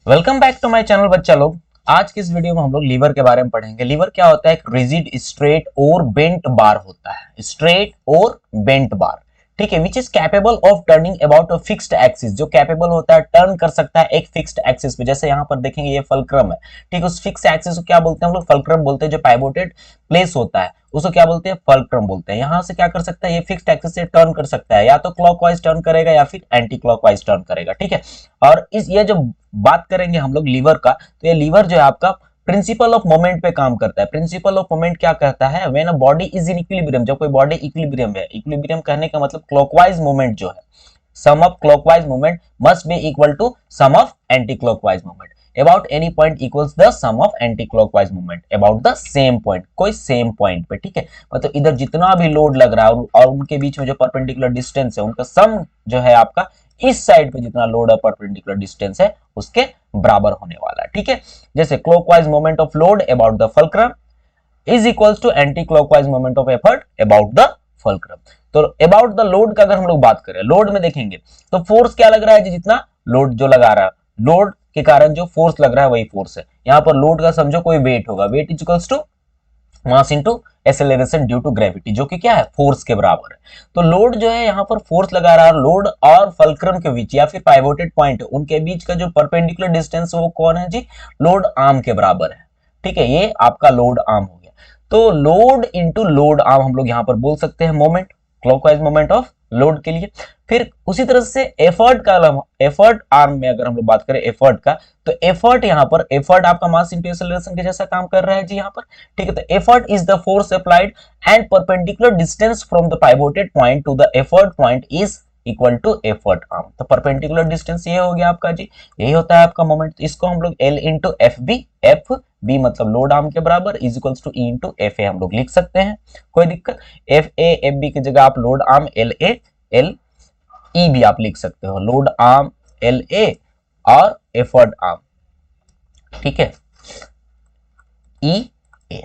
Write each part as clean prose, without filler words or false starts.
Welcome back to my channel बच्चा लोग। आज की इस वीडियो में हम लोग लीवर के बारे में पढ़ेंगे। लीवर क्या होता है? एक रिजिड, स्ट्रेट और बेंट बार होता है। स्ट्रेट और बेंट बार, ठीक है, which is capable of turning about a fixed axis. जो कैपेबल होता है टर्न कर सकता है एक फिक्स्ड एक्सिस पे। जैसे यहाँ पर देखेंगे ये फल्क्रम है, ठीक है, उस फिक्स एक्सिस को क्या बोलते हैं हम लोग? फल्क्रम बोलते हैं। जो पाइवोटेड प्लेस होता है उसको क्या बोलते हैं? फल्क्रम बोलते हैं। यहां से क्या कर सकता है? ये फिक्स्ड एक्सिस से टर्न कर सकता है, या तो क्लॉकवाइज टर्न करेगा या फिर एंटी क्लॉकवाइज टर्न करेगा, ठीक है। और इस ये जो बात करेंगे हम लोग लीवर का, तो ये लीवर जो है आपका प्रिंसिपल ऑफ मोमेंट पे काम करता है। प्रिंसिपल ऑफ मोमेंट क्या कहता है? When a body is in equilibrium, जब कोई बॉडी इक्विलिब्रियम है। इक्विलिब्रियम कहने का मतलब क्लॉकवाइज मूवमेंट जो है, sum of clockwise movement must be equal to sum of anti clockwise movement. About any point equals the sum of anti clockwise movement about the same point, कोई same point पे, ठीक है। मतलब इधर जितना भी लोड लग रहा है और उनके बीच में जो परपेंडिकुलर डिस्टेंस है, उनका सम जो है आपका इस साइड पे जितना लोड है परपेंडिकुलर डिस्टेंस है उसके बराबर होने वाला है, ठीक है। जैसे clockwise moment of load about the fulcrum is equals to anti clockwise moment of effort about the fulcrum. तो अबाउट द लोड का अगर हम लोग बात करें, लोड में देखेंगे तो फोर्स क्या लग रहा है जी? जितना लोड जो लगा रहा है, लोड के कारण जो फोर्स लग रहा है वही फोर्स है। यहां पर लोड का समझो कोई वेट होगा, weight is equals to mass into acceleration due to gravity, जो कि क्या है? फोर्स के बराबर है। तो लोड जो है यहाँ पर फोर्स लगा रहा है, लोड और फल्क्रम के बीच या फिर पाइवोटेड पॉइंट उनके बीच का जो परपेंडिकुलर डिस्टेंस है वो कौन है जी? लोड आर्म के बराबर है, ठीक है। ये आपका लोड आर्म हो गया। तो लोड इनटू लोड आर्म हम लोग यहाँ पर बोल सकते हैं moment, clockwise moment of load के लिए। फिर उसी तरह से एफर्ट का, एफर्ट आर्म में अगर हम लोग बात करें एफर्ट का, तो एफर्ट यहाँ पर, एफर्ट आपका मास इनटू एक्सेलरेशन के जैसा काम कर रहा है जी यहाँ पर, ठीक है। तो effort is the force applied and perpendicular distance from the pivoted point to the effort point is equal to effort arm. तो परपेंडिकुलर डिस्टेंस ये हो गया आपका जी, यही होता है आपका मोमेंट। इसको हम लोग L into F B, F B मतलब लोड आर्म के बराबर, is equals to E into F A हम लोग लिख सकते हैं, कोई दिक्कत। एफ ए एफ बी की जगह आप load arm L A L E भी आप लिख सकते हो, लोड आर्म एल ए और एफर्ट आर्म, ठीक है, ई ए,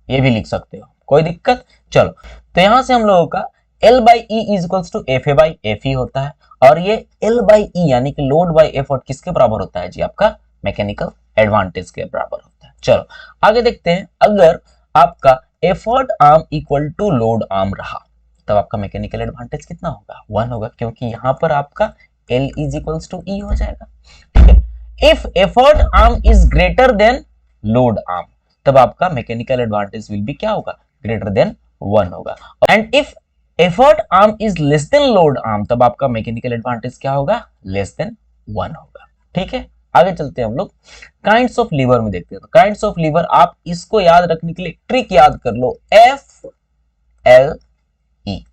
ये भी लिख सकते हो, कोई दिक्कत। चलो, तो यहां से हम लोगों का L by E is equals to F A by F E होता है, और ये L बाई ई यानी कि लोड बाई एफर्ट किसके बराबर होता है जी? आपका मैकेनिकल एडवांटेज के बराबर होता है। चलो आगे देखते हैं, अगर आपका effort arm equal to load arm रहा तब आपका मैकेनिकल एडवांटेज कितना होगा? 1 होगा, क्योंकि यहां पर आपका L इज इक्वल्स टू ई हो जाएगा, ठीक है। If effort arm is greater than load arm, तब आपका मैकेनिकल एडवांटेज विल बी क्या होगा? ग्रेटर देन 1 होगा। And if effort arm is less than load arm, तब आपका मैकेनिकल एडवांटेज क्या होगा? लेस देन 1 होगा, ठीक है। आगे चलते हैं हम लोग काइंड्स ऑफ लीवर में देखते हैं। तो काइंड्स ऑफ लीवर, आप इसको याद रखने के लिए ट्रिक याद कर लो, एफ एल ई,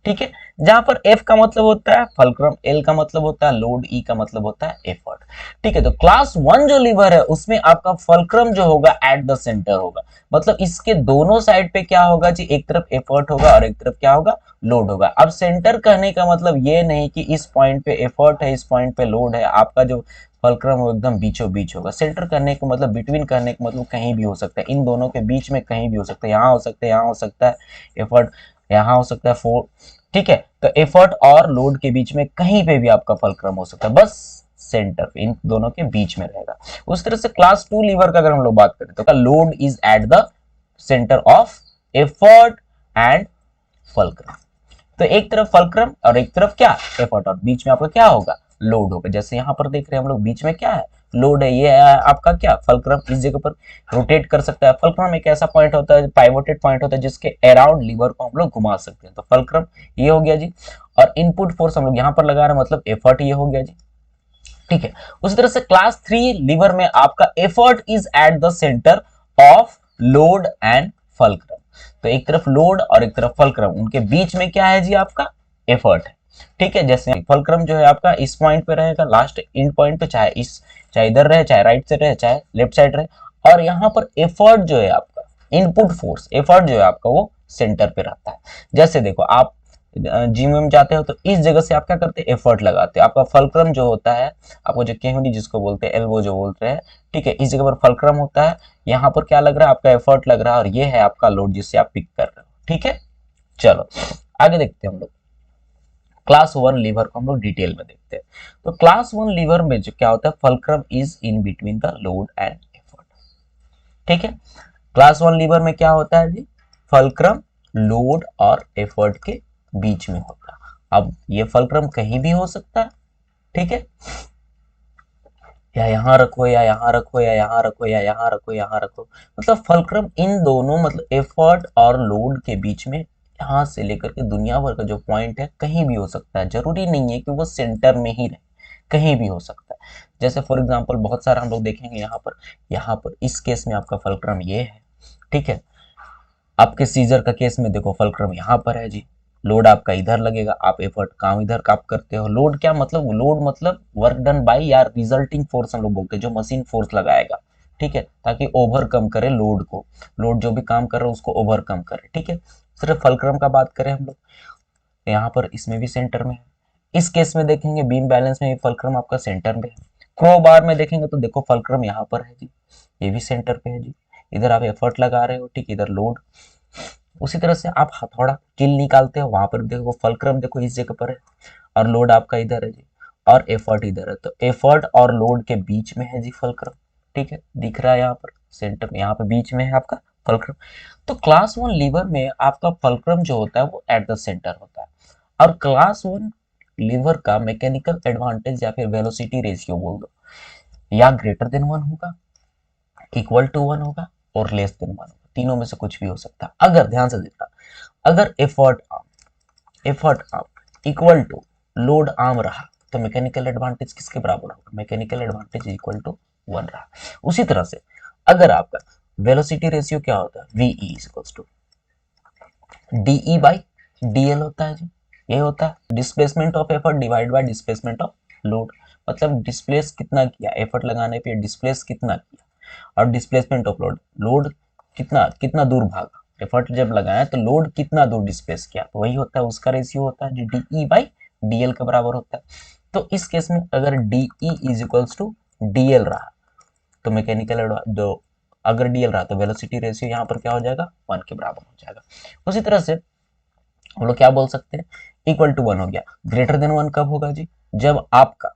ठीक है। जहां पर F का मतलब होता है फल्क्रम, L का मतलब होता है लोड, E का मतलब होता है एफर्ट, ठीक है। तो क्लास 1 जो लीवर है उसमें आपका फल्क्रम जो होगा एट द सेंटर होगा, मतलब इसके दोनों साइड पे क्या होगा जी? एक तरफ एफर्ट होगा और एक तरफ क्या होगा? लोड होगा। अब सेंटर कहने का मतलब ये नहीं कि इस पॉइंट पे एफर्ट है, इस पॉइंट पे लोड है, आपका जो फल्क्रम हो एकदम बीचों बीच होगा। सेंटर करने का मतलब, बिटवीन करने का मतलब कहीं भी हो सकता है, इन दोनों के बीच में कहीं भी हो सकता है, यहाँ हो सकता है, यहाँ हो सकता है, एफर्ट यहाँ हो सकता है, फोर, ठीक है। तो एफर्ट और लोड के बीच में कहीं पे भी आपका फल्क्रम हो सकता है, बस सेंटर इन दोनों के बीच में रहेगा। उस तरह से क्लास 2 लीवर का अगर हम लोग बात करें तो load is at the centre of effort and fulcrum. तो एक तरफ फल्क्रम और एक तरफ क्या? एफर्ट, और बीच में आपका क्या होगा? लोड होगा। जैसे यहां पर देख रहे हैं हम लोग, बीच में क्या है? लोड है। ये है आपका क्या? फल्क्रम इस जगह पर रोटेट कर सकता है। फल्क्रम एक ऐसा पॉइंट होता है, पाइवोटेड पॉइंट होता है, जिसके अराउंड लीवर को हम लोग घुमा सकते हैं। तो फल्क्रम ये हो गया जी, और इनपुट फोर्स हम लोग यहाँ पर लगा रहे हैं, मतलब एफर्ट ये हो गया जी, ठीक है। उसी तरह से क्लास 3 लीवर में आपका effort is at the centre of load and fulcrum. तो एक तरफ लोड और एक तरफ फल्क्रम, उनके बीच में क्या है जी? आपका एफर्ट है, ठीक है। जैसे फल्क्रम जो है आपका इस पॉइंट पे रहेगा, लास्ट इन पॉइंट पे, चाहे इधर रहे, चाहे राइट से रहे, चाहे लेफ्ट साइड रहे, और यहाँ पर एफर्ट जो है आपका, इनपुट फोर्स एफर्ट जो है आपका, वो सेंटर पे रहता है। जैसे देखो, आप जिम में जाते हो तो इस जगह से आप क्या करते हैं? एफर्ट लगाते हैं। आपका फल्क्रम जो होता है, आपको जो केहुनी जिसको बोलते हैं, एल्बो जो बोलते हैं, ठीक है, इस जगह पर फल्क्रम होता है, यहाँ पर क्या लग रहा है? आपका एफर्ट लग रहा है, और ये है आपका लोड जिससे आप पिक कर रहे हो, ठीक है। चलो आगे देखते हैं हम लोग क्लास वन लीवर को हम लोग डिटेल में देखते हैं। तो क्लास वन लीवर में जो क्या होता है, fulcrum is in between the load and effort. ठीक है, क्लास वन लीवर में क्या होता है जी, फल्क्रम लोड और एफर्ट के बीच में होता है। अब ये फल्क्रम कहीं भी हो सकता है, ठीक है, या यहां रखो या यहां रखो या यहां रखो या यहां रखो यहां रखो, मतलब फल्क्रम इन दोनों मतलब एफर्ट और लोड के बीच में यहां से लेकर के दुनिया भर का जो पॉइंट है कहीं भी हो सकता है। जरूरी नहीं है कि वो सेंटर में ही रहे, कहीं भी हो सकता है। जैसे फॉर एग्जांपल बहुत सारा हम लोग देखेंगे यहाँ पर इस केस में आपका फल्क्रम ये है, ठीक है। आपके सीजर का केस में देखो फल्क्रम यहाँ पर है जी, लोड आपका इधर लगेगा, आप एफर्ट काम इधर का आप करते हो। लोड क्या मतलब, लोड मतलब वर्क डन बाय या रिजल्टिंग फोर्स हम लोग बोलते हैं, जो मशीन फोर्स लगाएगा, ठीक है, ताकि ओवरकम करे लोड को, लोड जो भी काम कर रहा है उसको ओवरकम करे, ठीक है। सिर्फ फल्क्रम का बात करें हम लोग, यहाँ पर इसमें भी सेंटर में है। इस केस में देखेंगे बीम बैलेंस में भी फल्क्रम आपका सेंटर में है। क्रो बार में देखेंगे तो देखो फल्क्रम यहाँ पर है जी, ये भी सेंटर पे है जी। इधर आप एफर्ट लगा रहे हो, ठीक, इधर लोड। उसी तरह से आप हथौड़ा किल निकालते हो, वहां पर देखो फल्क्रम देखो इस जगह पर है और लोड आपका इधर है जी, और एफर्ट इधर है। तो एफर्ट और लोड के बीच में है जी फल्क्रम, ठीक है, दिख रहा है यहाँ पर सेंटर में, यहाँ पे बीच में है आपका फल्क्रम। तो क्लास वन लीवर में आपका फल्क्रम जो होता है वो एट द सेंटर होता है। और क्लास वन लीवर का मैकेनिकल एडवांटेज या फिर वेलोसिटी रेशियो बोल दो, या ग्रेटर देन वन होगा, इक्वल टू वन होगा, और लेस देन वन होगा। तीनों में से कुछ भी हो सकता है। अगर ध्यान से देखना, अगर effort arm equal to load arm रहा तो मैकेनिकल एडवांटेज किसके बराबर होगा, mechanical advantage equal to one रहा। उसी तरह से अगर आपका वेलोसिटी रेशियो क्या होता है, VE equals to DE by DL होता है जी, ये होता है displacement of effort divide by displacement of load. मतलब डिस्प्लेस कितना किया एफर्ट लगाने पे, डिस्प्लेस कितना किया, और डिस्प्लेसमेंट ऑफ लोड, लोड कितना कितना दूर भागा, एफर्ट जब लगाया तो लोड कितना दूर डिस्प्लेस किया, तो वही होता है, उसका रेशियो होता है जो डीई बाई डीएल के बराबर होता है। तो इस केस में अगर DE is equals to DL रहा तो मैकेनिकल जो, अगर डीएल रहा तो वेलोसिटी रेशियो यहाँ पर क्या हो जाएगा, वन के बराबर हो जाएगा। उसी तरह से हम लोग क्या बोल सकते हैं, इक्वल टू वन हो गया। ग्रेटर देन वन कब होगा जी, जब आपका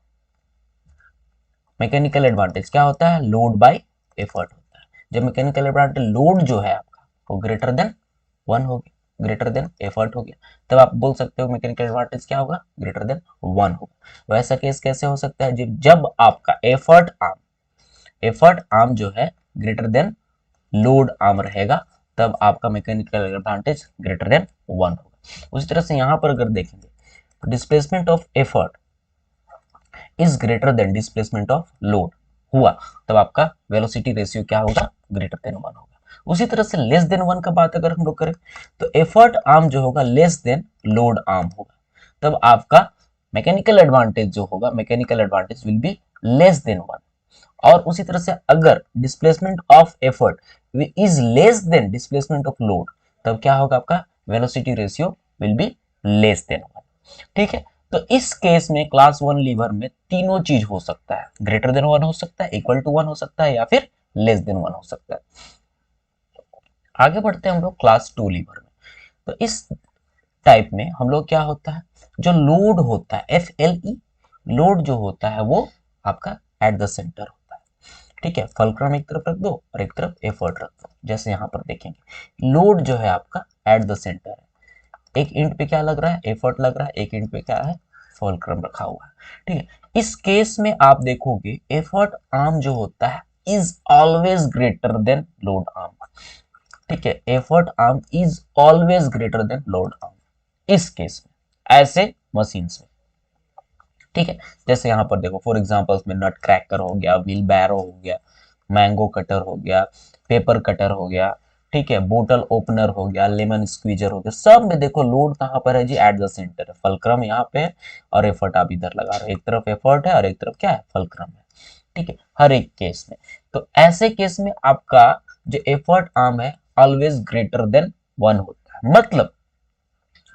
मैकेनिकल एडवांटेज क्या होता है, लोड बाय एफर्ट होता है। जब मैकेनिकल एडवांटेज लोड जो है आपका वो ग्रेटर देन वन हो गया, ग्रेटर देन एफर्ट हो गया, तब आप बोल सकते हो मैकेनिकल एडवांटेज क्या होगा, ग्रेटर देन वन होगा। वैसा केस कैसे हो सकता है, जब आपका एफर्ट आर्म जो है ग्रेटर देन लोड आर्म रहेगा, तब आपका mechanical advantage greater than one होगा। उसी तरह से यहां पर अगर देखेंगे तो displacement of effort is greater than displacement of load हुआ, तब आपका वेलोसिटी रेशियो क्या होगा, ग्रेटर देन वन होगा। उसी तरह से लेस देन वन का बात अगर हम लोग करें तो एफर्ट आर्म जो होगा लेस देन लोड आर्म होगा, तब आपका मैकेनिकल एडवांटेज जो होगा, mechanical advantage will be less than one. और उसी तरह से अगर displacement of effort is less than displacement of load, तब क्या होगा, आपका velocity ratio will be less than one. ठीक है, तो इस केस में क्लास वन लीवर में तीनों चीज हो सकता है, ग्रेटर देन वन हो सकता है, इक्वल टू वन हो सकता है, या फिर लेस देन वन हो सकता है। आगे बढ़ते हैं हम लोग क्लास टू लीवर में। तो इस टाइप में हम लोग क्या होता है, जो लोड होता है FLE, लोड जो होता है वो आपका एट द सेंटर होता है। ठीक है, फल्क्रम एक तरफ रख दो और एक तरफ एफर्ट रख दो। जैसे यहाँ पर देखेंगे लोड जो है आपका एट द सेंटर है, एक इंट पे क्या लग रहा है, एफर्ट लग रहा है, एक इंट पे क्या है, फल्क्रम रखा हुआ है। ठीक है, इस केस में आप देखोगे एफर्ट आर्म जो होता है is always greater than load arm. ठीक है, effort arm is always greater than load arm इस केस में, ऐसे मशीन्स में। ठीक है, जैसे यहाँ पर देखो फॉर एग्जांपल में नट क्रैकर हो गया, व्हील बैरो हो गया, मैंगो कटर हो गया, पेपर कटर हो गया, ठीक है, बोतल ओपनर हो गया, लेमन स्क्वीजर हो गया, सब में देखो लोड कहाँ पर है जी, एट द सेंटर है, फल्क्रम यहाँ पे है और एफर्ट आप इधर लगा रहे हो, एक तरफ एफर्ट है और एक तरफ क्या है, फल्क्रम है। ठीक है, हर एक केस में। तो ऐसे केस में आपका जो एफर्ट आर्म है ऑलवेज ग्रेटर देन वन होता है। मतलब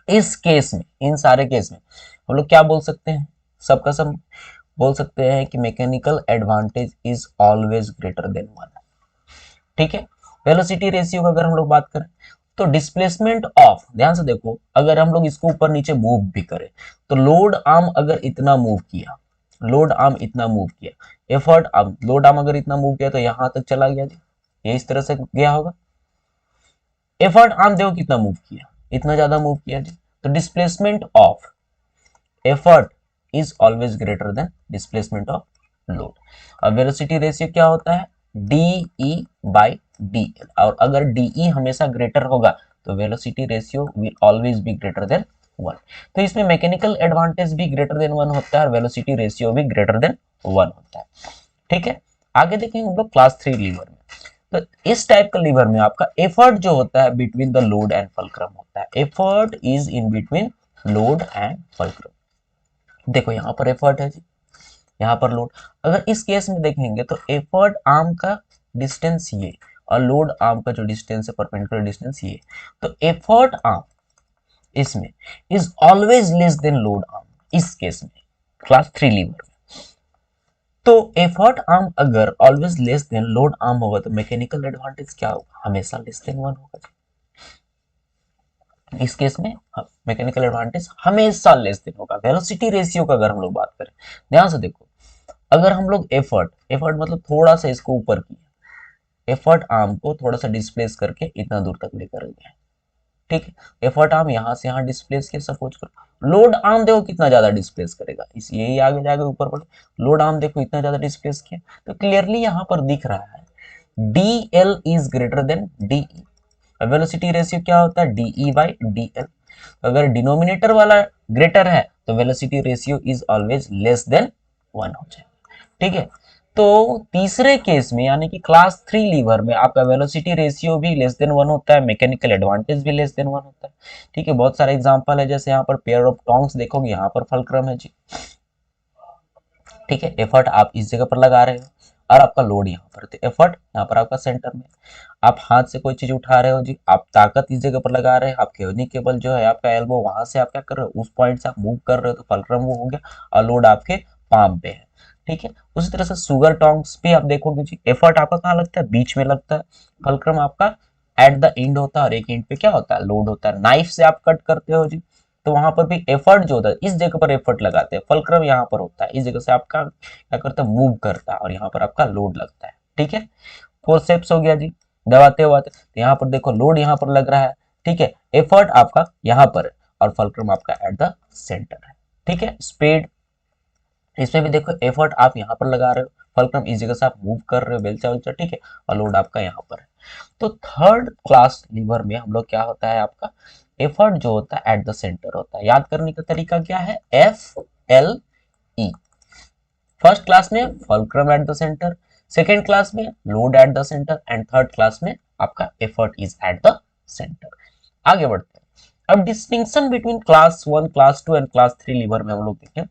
इस केस में, इन सारे केस में हम लोग क्या बोल सकते हैं, सबका सब बोल सकते हैं कि mechanical advantage is always greater than one. ठीक है, वेलोसिटी रेशियो का अगर हम लोग बात करें तो डिस्प्लेसमेंट ऑफ, ध्यान से देखो, अगर हम लोग इसको ऊपर नीचे मूव भी करें तो लोड आर्म अगर इतना मूव किया, लोड आर्म इतना मूव किया, एफर्ट आर्म, लोड आर्म अगर इतना मूव किया तो यहां तक चला गया जी, ये इस तरह से गया होगा। एफर्ट आर्म देखो कितना मूव किया, इतना ज्यादा मूव किया जी। तो displacement of effort is always greater than displacement of load. अब वेलोसिटी रेशियो क्या होता है, डीई बाई डीएल, और अगर डीई हमेशा ग्रेटर होगा तो velocity ratio will always be greater than 1। तो इसमें मैकेनिकल एडवांटेज भी ग्रेटर देन 1 होता है और वेलोसिटी रेशियो भी ग्रेटर देन 1 होता है। ठीक है, आगे देखेंगे हम लोग क्लास 3 लीवर में। तो इस टाइप का लीवर में आपका एफर्ट जो होता है between the load and fulcrum होता है, effort is in between load and fulcrum. देखो यहाँ पर एफर्ट है जी, यहाँ पर लोड। अगर इस केस में देखेंगे तो एफर्ट आर्म का डिस्टेंस ये और लोड आर्म का जो डिस्टेंस है, परपेंडिकुलर डिस्टेंस ये, तो एफर्ट आर्म इसमें is always less than load arm इस केस में, क्लास 3 लीवर में। तो एफर्ट आर्म अगर always less than load arm होगा तो मैकेनिकल एडवांटेज क्या होगा, हमेशा लेस देन 1 होगा। इस केस में मैकेनिकल एडवांटेज हमेशा लेस देन होगा। वेलोसिटी रेशियो का अगर हम लोग बात करें, ध्यान से देखो, अगर हम लोग एफर्ट, एफर्ट मतलब थोड़ा सा इसको ऊपर किया, एफर्ट आर्म को थोड़ा सा डिस्प्लेस करके इतना दूर तक लेकर गए, ठीक है, एफर्ट आर्म यहां से यहां डिस्प्लेस किया, सपोज करो। लोड आर्म देखो कितना ज्यादा डिस्प्लेस करेगा, इस यही आगे जाके ऊपर बढ़े, लोड आर्म देखो इतना ज्यादा डिस्प्लेस किया, तो क्लियरली यहां पर दिख रहा है D L is greater than D E. Velocity ratio क्या होता है, डीई बाई डीएल। अगर डिनोमिनेटर वाला ग्रेटर है तो velocity ratio is always less than 1 हो जाएगा। ठीक है, तो तीसरे केस में यानी कि क्लास 3 लीवर में आपका वेलोसिटी रेशियो भी लेस देन 1 होता है, मैकेनिकल एडवांटेज भी लेस देन 1 होता है। ठीक है, बहुत सारे एग्जांपल है, जैसे यहाँ पर पेयर ऑफ टोंग्स देखोगे, यहाँ पर फलक्रम है जी। ठीक है, एफर्ट आप इस जगह पर लगा रहे हो और आपका लोड यहाँ पर, तो एफर्ट यहाँ पर आपका सेंटर में। आप हाथ से कोई चीज उठा रहे हो जी, आप ताकत इस जगह पर लगा रहे हो, आपके योनी केबल जो है आपका एल्बो, वहां से आप क्या कर रहे हो, उस पॉइंट से आप मूव कर रहे हो, तो फलक्रम वो हो गया और लोड आपके पाम पे है। ठीक है, उसी तरह से सुगर टोंग्स भी आप देखोगे जी, एफर्ट आपका कहाँ लगता है, बीच में लगता है, फलक्रम आपका एट द एंड होता है और एक एंड पे क्या होता है, लोड होता है। नाइफ से आप कट करते हो जी, तो वहां पर भी एफर्ट जो होता है इस जगह पर एफर्ट लगाते हैं, फलक्रम यहाँ पर होता है, इस जगह से आपका क्या करता है, मूव करता है और यहाँ पर आपका लोड लगता है। ठीक है, फोर्सेप्स हो गया जी, दबाते हुआते, तो यहाँ पर देखो लोड यहाँ पर लग रहा है। ठीक है, एफर्ट आपका यहाँ पर है और फलक्रम आपका एट द सेंटर है। ठीक है, स्पीड, इसमें भी देखो एफर्ट आप यहाँ पर लगा रहे हो, फलक्रम इस जगह से आप मूव कर रहे हो, बेलचा उलचा, ठीक है, और लोड आपका यहाँ पर है। तो थर्ड क्लास लीवर में हम लोग क्या होता है, आपका एफर्ट जो होता है एट द सेंटर होता है। याद करने का तरीका क्या है, F L E. First class में fulcrum at the centre, second class में load at the centre and third class में आपका effort is at the centre. आगे बढ़ते हैं, अब distinction between class 1, class 2 and class 3 lever में हम लोग देखें।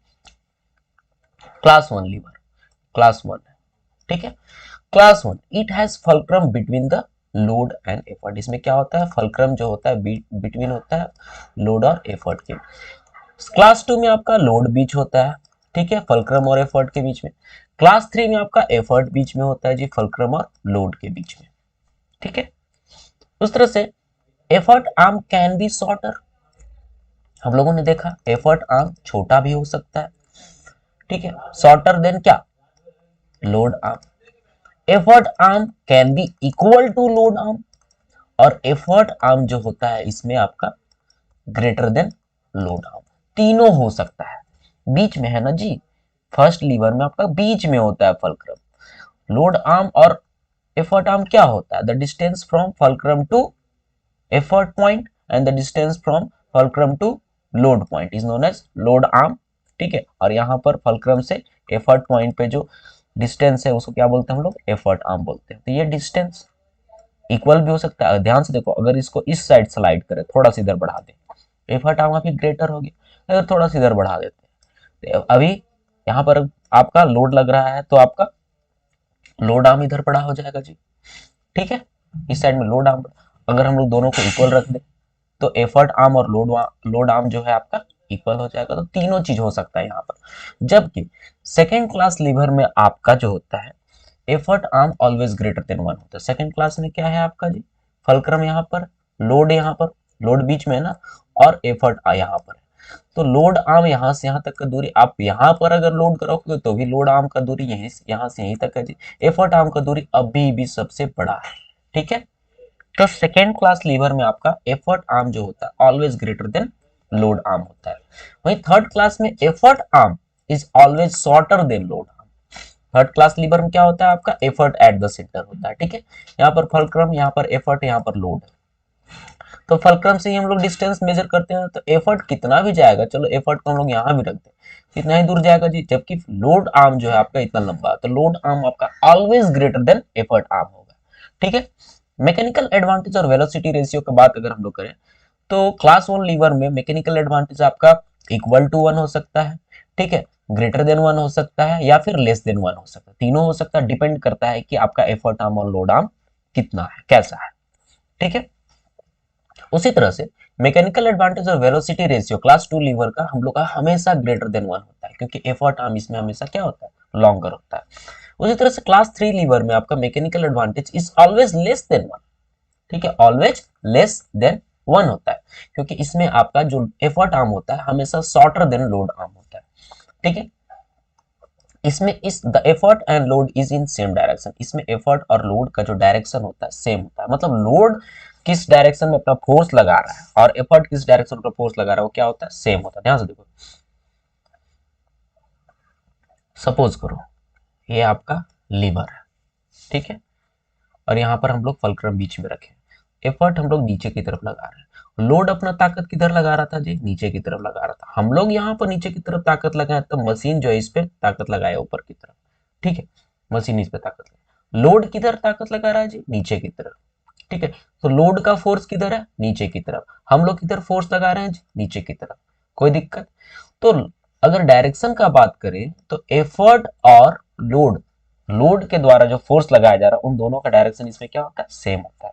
क्लास 1 लीवर, क्लास 1 है, ठीक है, class 1 it has fulcrum between the load and effort. इसमें क्या होता है, फलक्रम जो होता है बिटवीन होता है लोड और एफर्ट के। क्लास 2 में आपका लोड बीच होता है, ठीक है, फलक्रम और एफर्ट के बीच में। क्लास 3 में आपका एफर्ट बीच में होता है जी, फलक्रम और लोड के बीच में। ठीक है, उस तरह से effort arm can B shorter, हम लोगों ने देखा एफर्ट आर्म छोटा भी हो सकता है। ठीक है, शॉर्टर देन क्या, load arm. Effort arm can be equal to load arm, और एफर्ट आर्म जो होता है इसमें आपका ग्रेटर देन लोड आर्म, तीनों हो सकता है। बीच में है ना जी, फर्स्ट लीवर में आपका बीच में होता है फलक्रम। लोड आर्म और एफर्ट आर्म क्या होता है, the distance from fulcrum to effort point and the distance from fulcrum to load point is known as load arm. ठीक है, और यहाँ पर फलक्रम से एफर्ट पॉइंट पे जो डिस्टेंस है उसको क्या बोलते हैं हम लोग, एफर्ट आर्म बोलते हैं। तो ये डिस्टेंस इक्वल भी हो सकता है। ध्यान से देखो, अगर इसको इस साइड स्लाइड करें, थोड़ा सा इधर बढ़ा दें, एफर्ट आर्म आपकी ग्रेटर होगी। अगर थोड़ा सा इधर बढ़ा देते हैं, तो अभी यहाँ पर आपका लोड लग रहा है तो आपका लोड आर्म इधर बड़ा हो जाएगा जी। ठीक है, इस साइड में लोड आर्म, अगर हम लोग दोनों को इक्वल रख दें तो एफर्ट आर्म और लोड आर्म जो है आपका इक्वल हो जाएगा। तो तीनों चीज हो सकता है यहाँ पर। जबकि सेकेंड क्लास लीवर में आपका जो होता है effort arm always greater than 1 होता है। सेकेंड क्लास में क्या है आपका जी, फलक्रम यहाँ पर लोड यहाँ पर, लोड बीच में है ना, और एफर्ट यहाँ पर है। तो लोड आर्म यहाँ से यहाँ तक का दूरी, आप यहाँ पर अगर लोड करोगे तो भी लोड आर्म का दूरी यहीं से यहाँ से यहीं तक है जी। एफर्ट आर्म का दूरी अभी भी सबसे बड़ा है, ठीक है। तो सेकेंड क्लास लीवर में आपका एफर्ट आर्म जो होता है always greater than load arm होता है। वहीं थर्ड क्लास में effort arm is always shorter than load arm. Third class lever में क्या होता है आपका, एफर्ट एट द सेंटर होता है, ठीक है। यहाँ पर फलक्रम, यहाँ पर एफर्ट, यहाँ पर लोड। तो फलक्रम से ही हम लोग डिस्टेंस मेजर करते हैं, तो एफर्ट कितना भी जाएगा, चलो एफर्ट को हम लोग यहाँ भी रखते हैं, कितना ही दूर जाएगा जी, जबकि लोड आर्म जो है आपका इतना लंबा है, तो लोड आर्म आपका always greater than effort arm होगा, ठीक है। मैकेनिकल एडवांटेज और वेलोसिटी रेशियो की बात अगर हम लोग करें, तो क्लास 1 लीवर में मैकेनिकल एडवांटेज आपका इक्वल टू 1 हो सकता है, ठीक है, ग्रेटर देन 1 हो सकता है, या फिर लेस देन 1 हो सकता है, तीनों हो सकता है, डिपेंड करता है कि आपका एफर्ट आर्म और लोड आर्म कितना है, कैसा है, ठीक है। उसी तरह से मैकेनिकल एडवांटेज और वेलोसिटी रेशियो क्लास 2 लीवर का हम लोग का हमेशा ग्रेटर देन 1 होता है, क्योंकि एफर्ट आर्म इसमें हमेशा क्या होता है, लॉन्गर होता है। उसी तरह से क्लास 3 लीवर में आपका mechanical advantage is always less than 1, ठीक है, ऑलवेज लेस देन 1 होता है, क्योंकि इसमें आपका जो एफर्ट आर्म होता है हमेशा शॉर्टर देन लोड आर्म होता है, ठीक है। इसमें इस the effort and load is in same direction, इसमें एफर्ट और लोड का जो डायरेक्शन होता है सेम होता है, मतलब लोड किस डायरेक्शन में अपना फोर्स लगा रहा है और एफर्ट किस डायरेक्शन पर फोर्स लगा रहा है वो क्या होता है, सेम होता है। ध्यान से देखो, सपोज करो ये आपका लीवर है, ठीक है, और यहाँ पर हम लोग फलक्रम बीच में रखे, एफर्ट हम लोग नीचे की तरफ लगा रहे हैं, लोड अपना ताकत किधर लगा रहा था जी, नीचे की तरफ लगा रहा था, हम लोग यहाँ पर नीचे की तरफ ताकत लगाए, तो मशीन जो है इस पे ताकत लगाए ऊपर की तरफ, ठीक है, मशीन इस पे ताकत लगाए, लोड किधर ताकत लगा रहा है जी, नीचे की तरफ, ठीक है। तो लोड का फोर्स किधर है, नीचे की तरफ, हम लोग किधर फोर्स लगा रहे हैं जी, नीचे की तरफ, कोई दिक्कत। तो अगर डायरेक्शन का बात करें तो एफर्ट और लोड, लोड के द्वारा जो फोर्स लगाया जा रहा है उन दोनों का डायरेक्शन इसमें क्या होता है, सेम होता है,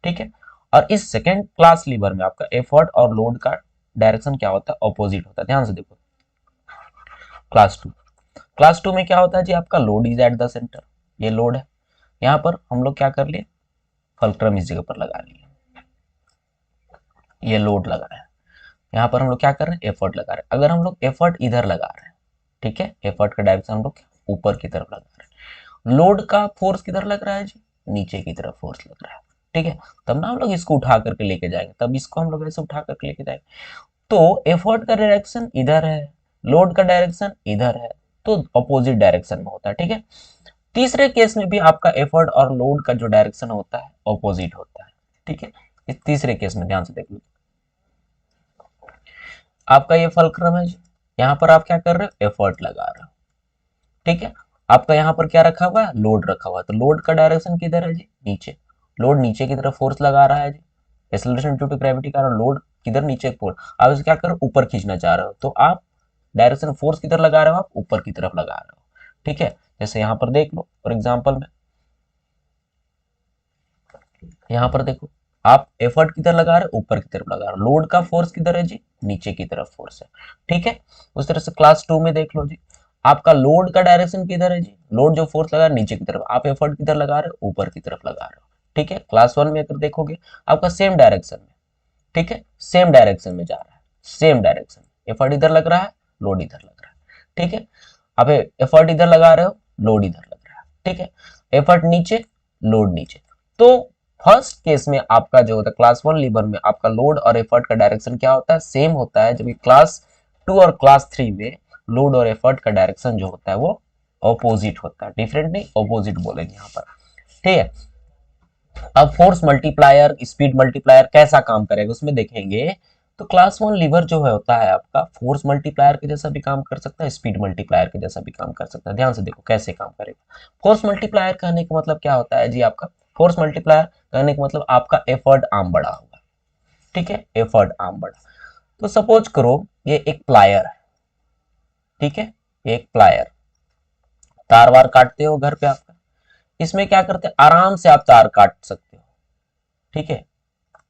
ठीक है। और इस सेकेंड क्लास लीवर में आपका एफर्ट और लोड का डायरेक्शन क्या होता है, ऑपोजिट होता है। ध्यान से देखो, क्लास 2, क्लास 2 में क्या होता है जी, आपका load is at the centre, ये लोड है, यहाँ पर हम लोग क्या कर लिए, फलक्रम इस जगह पर लगा लिए, ये लोड लगा है, यहाँ पर हम लोग क्या कर रहे हैं, एफर्ट लगा रहे हैं। अगर हम लोग एफर्ट इधर लगा रहे हैं, ठीक है, एफर्ट का डायरेक्शन हम लोग ऊपर की तरफ लगा रहे हैं, लोड का फोर्स किधर लग रहा है जी, नीचे की तरफ फोर्स लग रहा है, ठीक है, तब ना हम लोग इसको उठा करके लेके जाएंगे, तब इसको हम लोग ऐसे उठा करके लेके जाएंगे, तो एफर्ट का डायरेक्शन इधर है, लोड का डायरेक्शन इधर है, तो अपोजिट डायरेक्शन में होता है, ठीक है। तीसरे केस में भी आपका एफर्ट और लोड का जो डायरेक्शन होता है ऑपोजिट होता है, ठीक है। इस तीसरे केस में ध्यान से देख लो, आपका ये फलक्रम है, यहाँ पर आप क्या कर रहे हो, एफर्ट लगा रहे हो, ठीक है। आपका यहाँ पर क्या रखा हुआ है, लोड रखा हुआ है, तो लोड का डायरेक्शन किधर है जी, नीचे, लोड नीचे की तरफ फोर्स लगा रहा है जी, एक्सेलरेशन ड्यू टू ग्रेविटी का लोड किधर, नीचे फोर्स, आप इसे क्या करो, ऊपर खींचना चाह रहे हो, तो आप डायरेक्शन फोर्स किधर लगा रहे हो, आप ऊपर की तरफ लगा रहे हो, ठीक है। जैसे यहाँ पर देख लो फॉर एग्जाम्पल में, यहाँ पर देखो, आप एफर्ट किधर लगा रहे हो, ऊपर की तरफ लगा रहे हो, लोड का फोर्स किधर है जी, नीचे की तरफ फोर्स है, ठीक है। उस तरह से क्लास 2 में देख लो जी, आपका लोड का डायरेक्शन किधर है जी, लोड जो फोर्स लगा रहा है नीचे की तरफ, आप एफर्ट किधर लगा रहे हो, ऊपर की तरफ लगा रहे हो, ठीक है। क्लास 1 में अगर देखोगे आपका सेम डायरेक्शन में, ठीक है, सेम डायरेक्शन में जा रहा है, सेम डायरेक्शन, एफर्ट इधर लग रहा है, लोड इधर लग रहा है, ठीक है। आप एफर्ट इधर लगा रहे हो, लोड इधर लग रहा है, ठीक है, एफर्ट नीचे, लोड नीचे। तो फर्स्ट केस में आपका जो होता है क्लास 1 लीवर में आपका लोड और एफर्ट का डायरेक्शन क्या होता है, सेम होता है, जबकि क्लास 2 और क्लास 3 में लोड और एफर्ट का डायरेक्शन जो होता है वो ऑपोजिट होता है, डिफरेंट नहीं, ऑपोजिट बोलेंगे यहाँ पर, ठीक है। अब फोर्स मल्टीप्लायर, स्पीड मल्टीप्लायर कैसा काम करेगा उसमें देखेंगे, तो क्लास 1 लीवर जो है होता है आपका फोर्स मल्टीप्लायर के जैसा भी काम कर सकता है, स्पीड मल्टीप्लायर के जैसा भी काम कर सकता है। ध्यान से देखो कैसे काम करेगा। फोर्स मल्टीप्लायर कहने का मतलब क्या होता है जी, आपका फोर्स मल्टीप्लायर कहने का मतलब आपका एफर्ट आर्म बड़ा होगा, ठीक है, एफर्ट आर्म बड़ा। तो सपोज करो ये एक प्लायर है, ठीक है, एक प्लायर, तार वार काटते हो घर पे आपका, इसमें क्या करते हैं, आराम से आप तार काट सकते हो, ठीक है,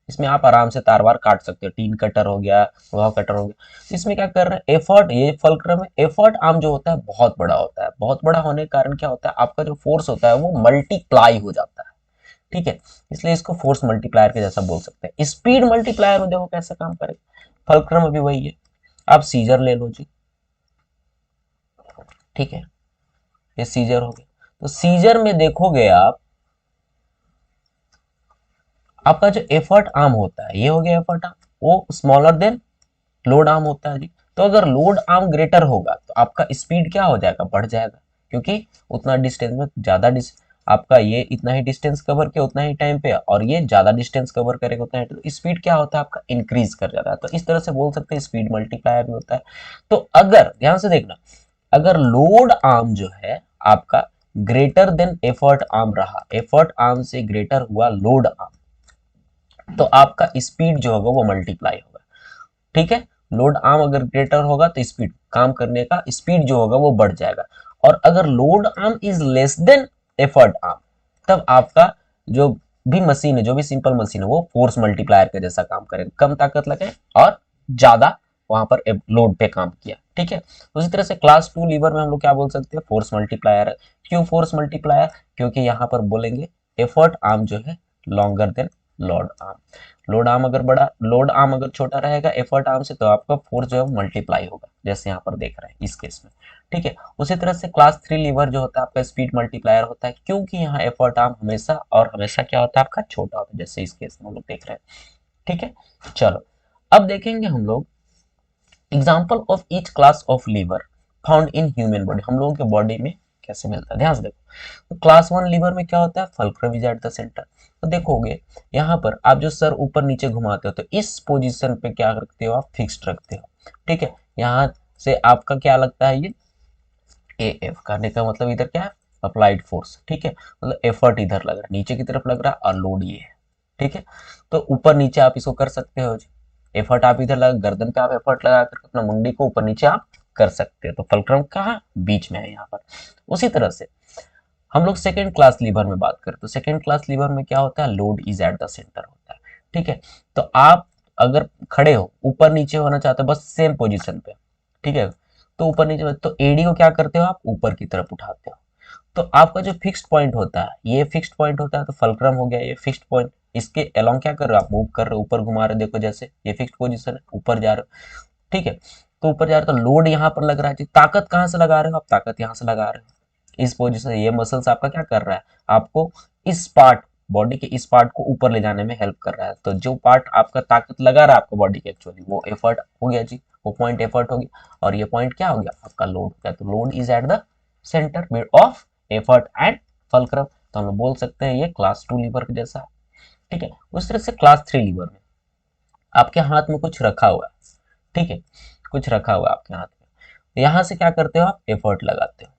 इसमें आप आराम से तार वार काट सकते हो, टीन कटर हो गया, लोहा कटर हो गया। इसमें क्या कर रहे हैं, एफर्ट, ये फलक्रम है, एफर्ट आर्म जो होता है बहुत बड़ा होता है, बहुत बड़ा होने के कारण क्या होता है, आपका जो फोर्स होता है वो मल्टीप्लाई हो जाता है, ठीक है, इसलिए इसको फोर्स मल्टीप्लायर के जैसा बोल सकते हैं। स्पीड मल्टीप्लायर में देखो कैसे काम करेगा, फल्क्रम अभी वही है। आप सीजर ले लो जी, ठीक है, ये सीजर हो गया। तो सीजर में देखोगे आप, आपका जो एफर्ट आर्म होता है, ये हो गया एफर्ट आर्म, वो स्मॉलर देन लोड आर्म होता है जी। तो अगर लोड आर्म ग्रेटर होगा तो आपका स्पीड क्या हो जाएगा, बढ़ जाएगा, क्योंकि उतना डिस्टेंस में ज्यादा आपका ये इतना ही डिस्टेंस कवर किया उतना ही टाइम पे, और ये ज्यादा डिस्टेंस कवर करेगा उतना ही, तो स्पीड क्या होता है आपका, इंक्रीज कर जाता है। तो इस तरह से बोल सकते हैं स्पीड मल्टीप्लायर भी होता है। तो अगर ध्यान से देखना, अगर लोड आर्म जो है आपका ग्रेटर देन एफर्ट आर्म रहा, एफर्ट आर्म से ग्रेटर हुआ लोड आर्म, तो आपका स्पीड जो होगा वो मल्टीप्लाई होगा, ठीक है। लोड आर्म अगर ग्रेटर होगा तो स्पीड, काम करने का स्पीड जो होगा वो बढ़ जाएगा। और अगर load arm is less than effort arm, तब आपका जो भी मशीन है, जो भी सिंपल मशीन है, वो फोर्स मल्टीप्लायर के जैसा काम करेगा, कम ताकत लगे और ज्यादा वहां पर लोड पे काम किया, ठीक है। उसी तरह से क्लास 2 लीवर में हम लोग क्या बोल सकते हैं, फोर्स मल्टीप्लायर है। क्यों फोर्स मल्टीप्लायर, क्योंकि यहाँ पर बोलेंगे एफर्ट आर्म जो है longer than load arm. Load arm अगर छोटा रहेगा एफर्ट आर्म से, तो आपका फोर्स जो है मल्टीप्लाई होगा, जैसे यहाँ पर देख रहे हैं इस केस में, ठीक है। उसी तरह से क्लास 3 लीवर जो होता है आपका स्पीड मल्टीप्लायर होता है, क्योंकि यहाँ एफर्ट आर्म हमेशा और हमेशा क्या होता है आपका, छोटा होता है, जैसे इस केस में हम लोग देख रहे हैं, ठीक है। चलो अब देखेंगे हम लोग example of each class of lever found in human body, हम लोगों के बॉडी में कैसे मिलता है, ध्यान से देखो। तो क्लास 1 लीवर में क्या होता है, fulcrum is at the centre. तो देखोगे यहाँ पर आप जो सर ऊपर नीचे घुमाते हो, तो इस पोजीशन पे क्या रखते हो आप, फिक्स्ड रखते हो, ठीक है। यहाँ से आपका क्या लगता है, ये ए एफ करने का मतलब इधर क्या है, अप्लाइड फोर्स, ठीक है। मतलब एफर्ट इधर लग रहा है, नीचे की तरफ लग रहा है, और लोड ये है, ठीक है। तो ऊपर नीचे आप इसको कर सकते हो जी, एफर्ट आप इधर लगा, गर्दन पे आप एफर्ट लगा कर अपना मुंडी को ऊपर नीचे आप कर सकते हो। तो फल्क्रम कहाँ, बीच में है यहाँ पर। उसी तरह से हम लोग सेकेंड क्लास लीवर में बात करें, तो सेकेंड क्लास लीवर में क्या होता है, load is at the centre होता है, ठीक है। तो आप अगर खड़े हो, ऊपर नीचे होना चाहते हो बस सेम पोजीशन पे, ठीक है, तो ऊपर नीचे, तो एडी को क्या करते हो आप, ऊपर की तरफ उठाते हो। तो आपका जो फिक्स्ड पॉइंट होता है, ये फिक्स्ड पॉइंट होता है, तो फल्क्रम हो गया ये फिक्स्ड पॉइंट। इसके अलोंग क्या कर रहे हो आप, मूव कर रहे हो, ऊपर घुमा रहे हो, देखो जैसे ये फिक्स्ड पोजीशन है, ऊपर जा रहे हो, ठीक है। तो ऊपर जा रहे हो तो लोड यहाँ पर लग रहा है, ताकत कहाँ से लगा रहे हो आप, ताकत यहाँ से लगा रहे हो, इस पोजीशन। ये मसल्स आपका क्या कर रहा है, आपको इस पार्ट, बॉडी के इस पार्ट को ऊपर ले जाने में हेल्प कर रहा है। तो जो पार्ट आपका ताकत लगा रहा है आपको बॉडी के, एक्चुअली वो एफर्ट हो गया जी, वो पॉइंट एफर्ट हो गया, और ये पॉइंट क्या हो गया आपका, लोड हो गया। तो load is at the centre of effort and fulcrum. तो हम लोग बोल सकते हैं ये क्लास 2 लीवर के जैसा है, ठीक है। उस तरह से क्लास 3 लीवर में आपके हाथ में कुछ रखा हुआ है, ठीक है, कुछ रखा हुआ है आपके हाथ में, यहाँ से क्या करते हो आप, एफर्ट लगाते हो,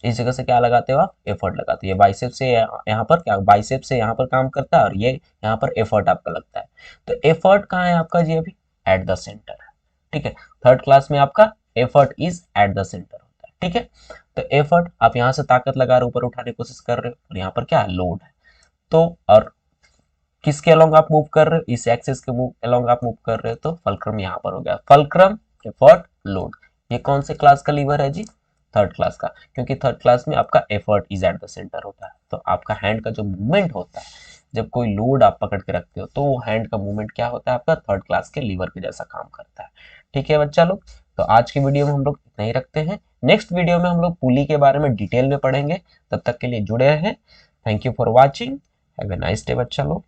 इस जगह से क्या लगाते हो आप, एफर्ट लगाते हो। ये बाइसेप से यहाँ पर क्या, बाइसेप से यहाँ पर काम करता है, और ये यहाँ पर एफर्ट आपका लगता है। तो एफर्ट कहाँ है आपका जी, अभी एट द सेंटर है, ठीक है। थर्ड क्लास में आपका effort is at the centre होता है, ठीक है। तो एफर्ट आप यहाँ से ताकत लगा रहे हो, ऊपर उठाने की कोशिश कर रहे हो, और यहाँ पर क्या है, लोड है। तो और किसके अलोंग आप मूव कर रहे हो, इस एक्सिस के मूव अलोंग आप मूव कर रहे हो, तो फल्क्रम यहाँ पर हो गया, फल्क्रम एफर्ट लोड। ये कौन से क्लास का लीवर है जी, थर्ड क्लास का, क्योंकि थर्ड क्लास में आपका effort is at the centre होता है। तो आपका हैंड का जो मूवमेंट होता है, जब कोई लोड आप पकड़ के रखते हो, तो वो हैंड का मूवमेंट क्या होता है आपका, थर्ड क्लास के लीवर के जैसा काम करता है, ठीक है बच्चा लोग। तो आज की वीडियो में हम लोग इतना ही रखते हैं, नेक्स्ट वीडियो में हम लोग पुली के बारे में डिटेल में पढ़ेंगे। तब तक के लिए जुड़े रहें, thank you for watching, have a nice day बच्चा लोग।